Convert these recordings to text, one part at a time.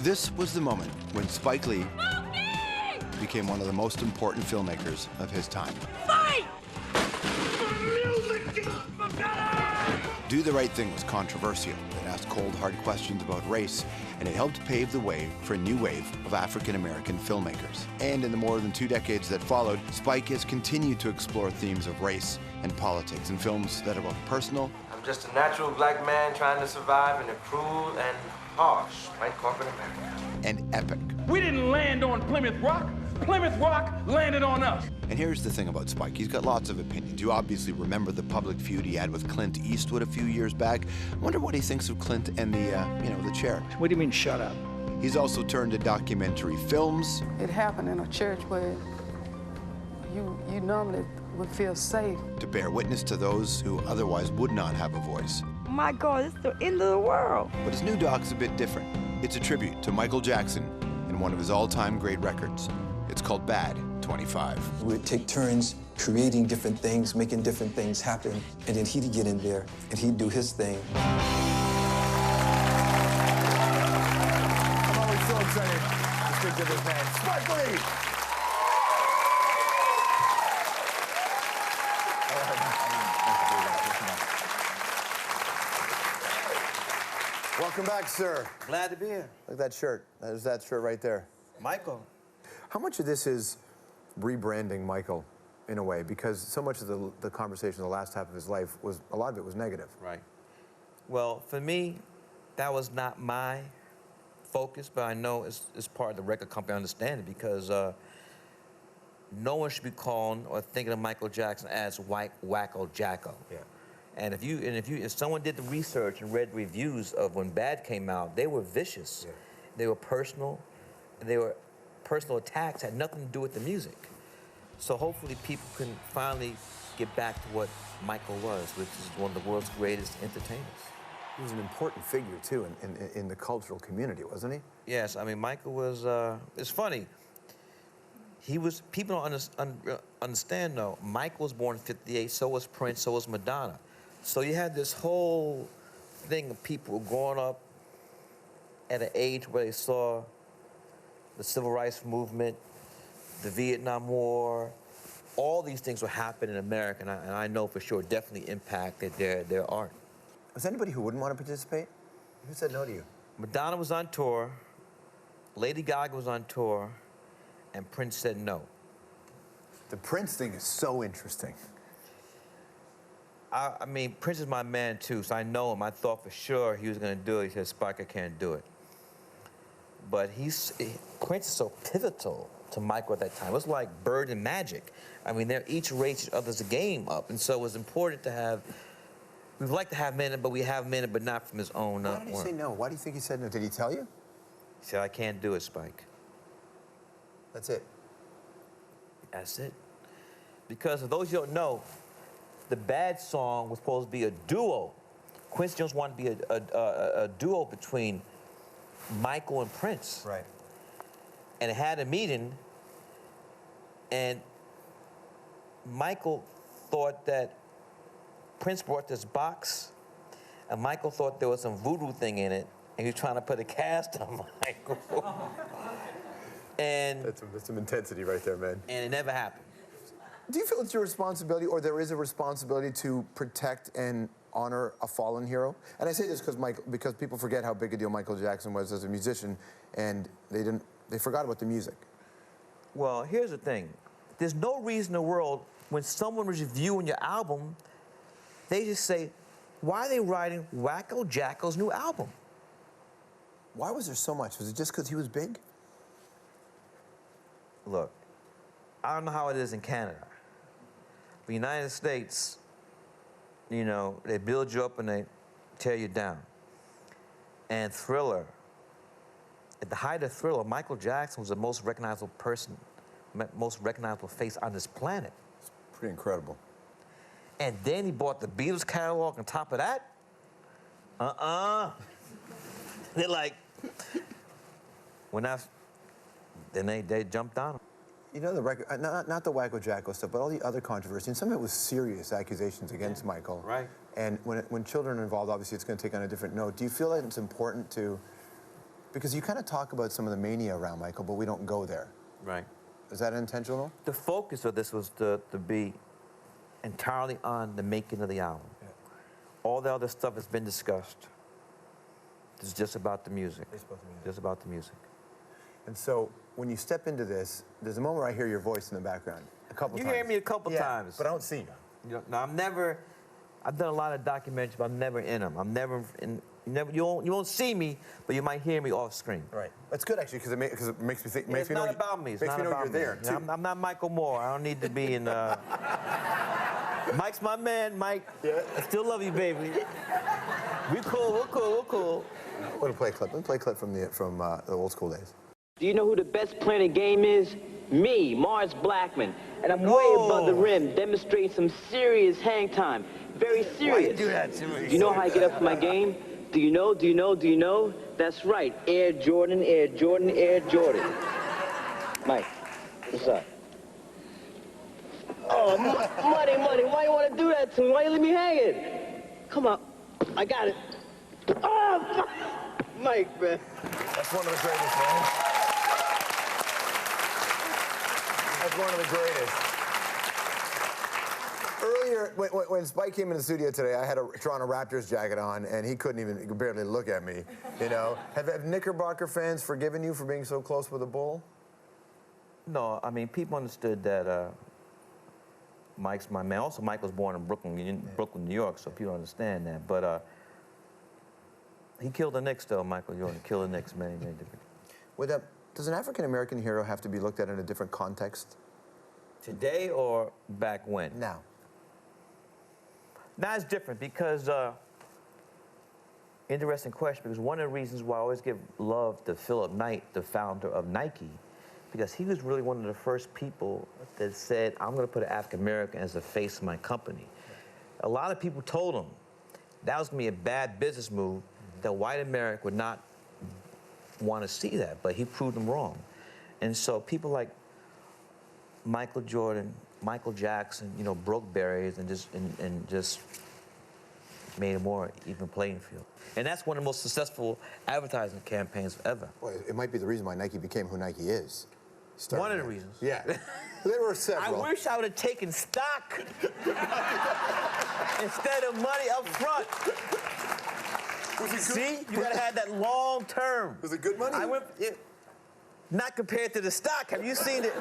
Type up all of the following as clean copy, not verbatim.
This was the moment when Spike Lee became one of the most important filmmakers of his time. Fight! Do the Right Thing was controversial. It asked cold, hard questions about race, and it helped pave the way for a new wave of African-American filmmakers. And in the more than 2 decades that followed, Spike has continued to explore themes of race and politics in films that are both personal. I'm just a natural black man trying to survive in a cruel and harsh white corporate America. And epic. We didn't land on Plymouth Rock. Plymouth Rock landed on us. And here's the thing about Spike. He's got lots of opinions. You obviously remember the public feud he had with Clint Eastwood a few years back. I wonder what he thinks of Clint and the chair. What do you mean, shut up? He's also turned to documentary films. It happened in a church where you normally would feel safe. To bear witness to those who otherwise would not have a voice. My God, it's the end of the world. But his new doc's a bit different. It's a tribute to Michael Jackson and one of his all-time great records. It's called Bad 25. We would take turns creating different things, making different things happen, and then he'd get in there and he'd do his thing. I'm always so excited to speak to this man, Spike Lee. Welcome back, sir. Glad to be here. Look at that shirt. There's that shirt right there. Michael. How much of this is rebranding Michael, in a way? Because so much of the conversation the last half of his life was, a lot of it was negative. Right. Well, for me, that was not my focus, but I know it's part of the record company. I understand it because no one should be calling or thinking of Michael Jackson as white wacko jacko. Yeah. And if someone did the research and read reviews of when Bad came out, they were vicious. Yeah. They were personal. They were personal attacks, had nothing to do with the music. So hopefully people can finally get back to what Michael was, which is one of the world's greatest entertainers. He was an important figure, too, in the cultural community, wasn't he? Yes, I mean, Michael was, it's funny. People don't understand, though. Michael was born in '58, so was Prince, so was Madonna. So you had this whole thing of people growing up at an age where they saw the civil rights movement, the Vietnam War, all these things were happening in America, and I know for sure definitely impacted their art. Was there anybody who wouldn't want to participate? Who said no to you? Madonna was on tour, Lady Gaga was on tour, and Prince said no. The Prince thing is so interesting. I mean, Prince is my man, too, so I know him. I thought for sure he was going to do it. He said, Spike, I can't do it. But Prince is so pivotal to Michael at that time. It was like Bird and Magic. I mean, they're each raised each other's game up, and so it was important to have, we'd like to have Minute, but we have Minute, but not from his own Why did he say no? Why do you think he said no? Did he tell you? He said, I can't do it, Spike. That's it. That's it. Because for those who don't know, the Bad song was supposed to be a duo. Quincy Jones wanted to be a duo between Michael and Prince. Right. And it had a meeting, and Michael thought that Prince brought this box, and Michael thought there was some voodoo thing in it, and he was trying to put a cast on Michael. And that's some intensity right there, man. And it never happened. Do you feel it's your responsibility, or there is a responsibility to protect and honor a fallen hero? And I say this because people forget how big a deal Michael Jackson was as a musician, and they forgot about the music. Well, here's the thing. There's no reason in the world when someone was reviewing your album, they just say, why are they writing Wacko Jacko's new album? Why was there so much? Was it just because he was big? Look, I don't know how it is in Canada. The United States, you know, they build you up and they tear you down. And Thriller, at the height of Thriller, Michael Jackson was the most recognizable person, most recognizable face on this planet. It's pretty incredible. And then he bought the Beatles catalog on top of that? They're like, then they jumped on him. You know, the record, not the Wacko Jacko stuff, but all the other controversy, and some of it was serious accusations against Michael. Right. And when children are involved, obviously it's going to take on a different note. Do you feel like it's important to Because you kind of talk about some of the mania around Michael, but we don't go there. Right. Is that intentional? The focus of this was to be entirely on the making of the album. Yeah. All the other stuff has been discussed. It's just about the music. It's about the music. Just about the music. And so when you step into this, there's a moment where I hear your voice in the background. A couple times. You hear me a couple times. But I don't see you. No, I've done a lot of documentaries, but I'm never in them. You won't see me, but you might hear me off screen. Right. That's good, actually, because it makes me think. It's not about me. It's not about me. You're there, too. I'm not Michael Moore. I don't need to be in... Mike's my man, Mike. Yeah. I still love you, baby. We're cool. I want to play a clip. Let me play a clip from the old school days. Do you know who the best player in the game is? Me, Mars Blackman. And I'm way above the rim, demonstrating some serious hang time. Very serious. Why you do that to me? Do you know how I get up for my game? Do you know? That's right. Air Jordan, Air Jordan, Air Jordan. Mike, what's up? Oh, money, why you want to do that to me? Why you leave me hanging? Come on, I got it. Oh, Mike, man. That's one of the greatest, man. That's one of the greatest. Earlier, when Spike came in the studio today, I had a Toronto Raptors jacket on, and he could barely look at me, you know? Have Knickerbocker fans forgiven you for being so close with a Bull? No, I mean, people understood that Mike's my man. Also, Mike was born in Brooklyn, New York, so people understand that. But he killed the Knicks, though, Michael Jordan. Killed the Knicks, many different. Does an African-American hero have to be looked at in a different context? Today or back when? Now. Now it's different because, interesting question, because one of the reasons why I always give love to Philip Knight, the founder of Nike, because he was really one of the first people that said, I'm going to put an African-American as the face of my company. A lot of people told him that was going to be a bad business move, that white America would not want to see that, but he proved them wrong. And so people like Michael Jordan, Michael Jackson, you know, broke barriers and just made a more even playing field. And that's one of the most successful advertising campaigns ever. Well, it might be the reason why Nike became who Nike is. One of the reasons. Yeah. There were several. I wish I would have taken stock instead of money up front. Was it good? See, you gotta have that long term. Was it good money? Not compared to the stock. Have you seen the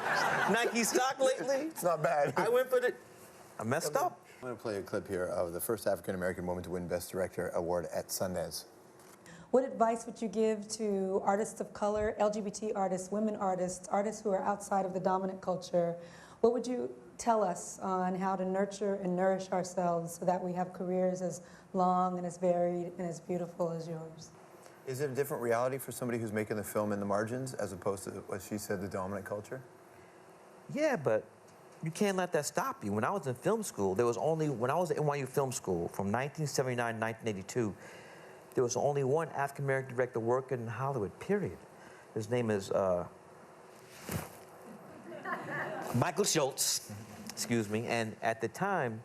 Nike stock lately? It's not bad. I messed up. I'm going to play a clip here of the first African-American woman to win Best Director award at Sundance. What advice would you give to artists of color, LGBT artists, women artists, artists who are outside of the dominant culture? What would you tell us on how to nurture and nourish ourselves so that we have careers as long and as varied and as beautiful as yours? Is it a different reality for somebody who's making the film in the margins as opposed to what she said, the dominant culture? Yeah, but you can't let that stop you. When I was in film school, when I was at NYU Film School from 1979 to 1982, there was only one African-American director working in Hollywood, period. His name is Michael Schultz, excuse me, and at the time,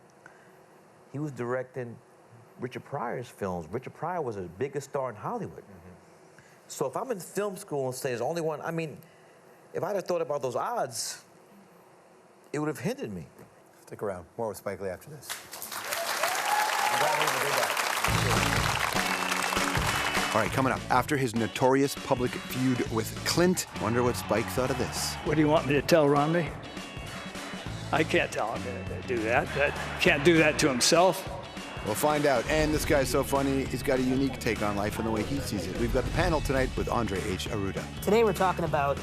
he was directing Richard Pryor's films. Richard Pryor was the biggest star in Hollywood. So if I'm in film school and say there's only one, I mean, if I'd have thought about those odds, it would have hindered me. Stick around. More with Spike Lee after this. All right, coming up, after his notorious public feud with Clint, wonder what Spike thought of this. What do you want me to tell Romney? I can't tell him to do that. Can't do that to himself. We'll find out. And this guy's so funny, he's got a unique take on life and the way he sees it. We've got the panel tonight with Andre H. Arruda. Today we're talking about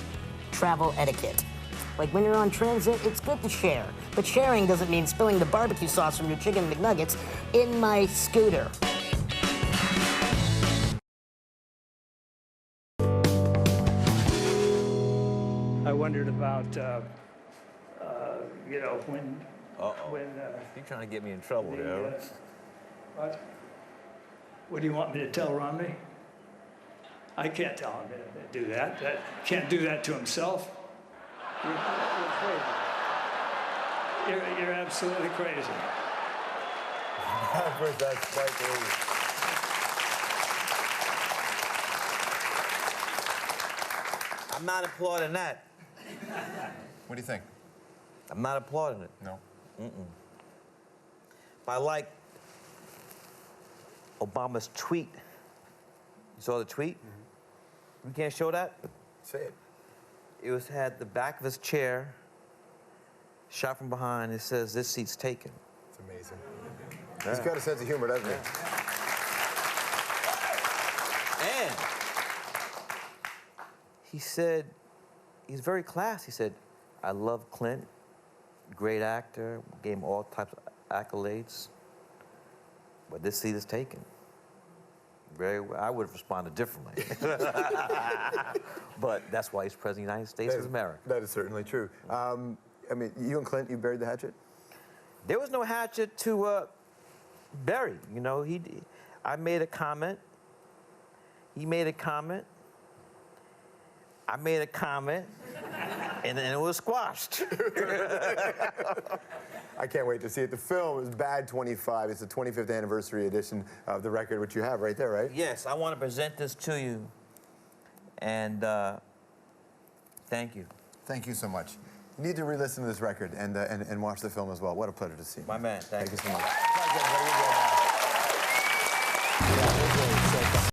travel etiquette. Like when you're on transit, it's good to share. But sharing doesn't mean spilling the barbecue sauce from your chicken McNuggets in my scooter. I wondered about, you know, when... You're trying to get me in trouble here. What do you want me to tell Romney? I can't tell him to do that. Can't do that to himself. You're crazy. You're absolutely crazy. That's Spike Lee. I'm not applauding that. What do you think? I'm not applauding it. No. But I like Obama's tweet. You saw the tweet? You can't show that? Say it. It had the back of his chair, shot from behind. It says, "This seat's taken." It's amazing. He's got a sense of humor, doesn't he? And he said, he's very classy. He said, "I love Clint, great actor, gave him all types of accolades, but this seat is taken." I would have responded differently. But that's why he's president of the United States of America. That is certainly true. I mean, you and Clint, you buried the hatchet? There was no hatchet to bury. You know, I made a comment. He made a comment. I made a comment. And then it was squashed. I can't wait to see it. The film is Bad 25. It's the 25th anniversary edition of the record, which you have right there, right? Yes, I want to present this to you. And thank you. Thank you so much. You need to re-listen to this record and watch the film as well. What a pleasure to see you. My man, thank you so much.